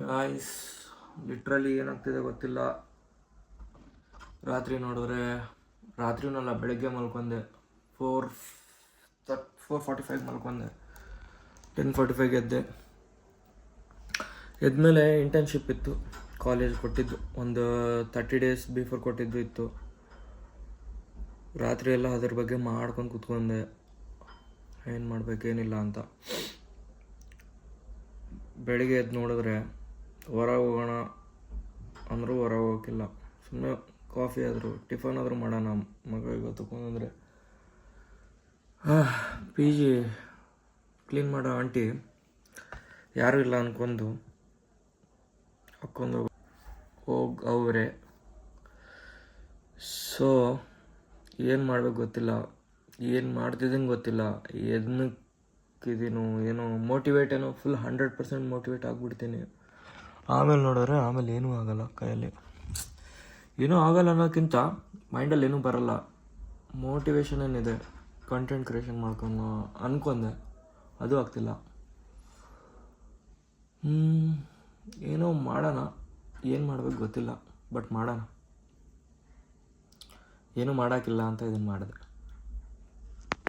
Guys literally ಏನಾಗ್ತಿದೆ ಗೊತ್ತಿಲ್ಲ. ರಾತ್ರಿ ನೋಡಿದ್ರೆ ರಾತ್ರಿನಲ್ಲ ಬೆಳಗ್ಗೆ ಮಲ್ಕೊಂಡೆ 4:45 ಮಲ್ಕೊಂಡೆ. 10:45 ಎದ್ಮೇಲೆ ಇಂಟರ್ನ್ಶಿಪ್ ಇತ್ತು, ಕಾಲೇಜ್ ಕೊಟ್ಟಿದ್ದು ಒಂದು 30 ಡೇಸ್ ಬಿಫೋರ್ ಕೊಟ್ಟಿದ್ದು ಇತ್ತು. ರಾತ್ರಿ ಎಲ್ಲ ಅದ್ರ ಬಗ್ಗೆ ಮಾಡ್ಕೊಂಡು ಕೂತ್ಕೊಂಡೆ, ಏನು ಮಾಡಬೇಕೇನಿಲ್ಲ ಅಂತ. ಬೆಳಿಗ್ಗೆ ಎದ್ದು ನೋಡಿದ್ರೆ ಹೊರಗೆ ಹೋಗೋಣ ಅಂದರೂ ಹೊರಗೆ ಹೋಗೋಕ್ಕಿಲ್ಲ. ಸುಮ್ಮನೆ ಕಾಫಿ ಆದರೂ ಟಿಫನ್ ಆದರೂ ಮಾಡೋಣ ಮಗ ಇವತ್ತು ಅಂದರೆ ಪಿ ಜಿ ಕ್ಲೀನ್ ಮಾಡೋ ಆಂಟಿ ಯಾರೂ ಇಲ್ಲ ಅಂದ್ಕೊಂಡು ಹಾಕ್ಕೊಂಡು ಅವರೇ. ಸೊ ಏನು ಮಾಡ್ಬೇಕು ಗೊತ್ತಿಲ್ಲ, ಏನು ಮಾಡ್ತಿದ್ದೀನಿ ಗೊತ್ತಿಲ್ಲ, ಏನಕ್ಕಿದ್ದೀನೋ ಏನೋ ಏನೋ ಫುಲ್ 100% ಮೋಟಿವೇಟ್ ಆಗಿಬಿಡ್ತೀನಿ. ಆಮೇಲೆ ನೋಡಿದ್ರೆ ಆಮೇಲೆ ಏನೂ ಆಗಲ್ಲ, ಕೈಯಲ್ಲಿ ಏನೂ ಆಗಲ್ಲ ಅನ್ನೋಕ್ಕಿಂತ ಮೈಂಡಲ್ಲಿ ಏನೂ ಬರಲ್ಲ. ಮೋಟಿವೇಶನ್ ಏನಿದೆ, ಕಂಟೆಂಟ್ ಕ್ರಿಯೇಷನ್ ಮಾಡ್ಕೊಂಡು ಅಂದ್ಕೊಂಡೆ, ಅದು ಆಗ್ತಿಲ್ಲ. ಏನೋ ಮಾಡೋಣ, ಏನು ಮಾಡ್ಬೇಕು ಗೊತ್ತಿಲ್ಲ, ಬಟ್ ಮಾಡೋಣ. ಏನೂ ಮಾಡೋಕ್ಕಿಲ್ಲ ಅಂತ ಇದನ್ನು ಮಾಡಿದೆ.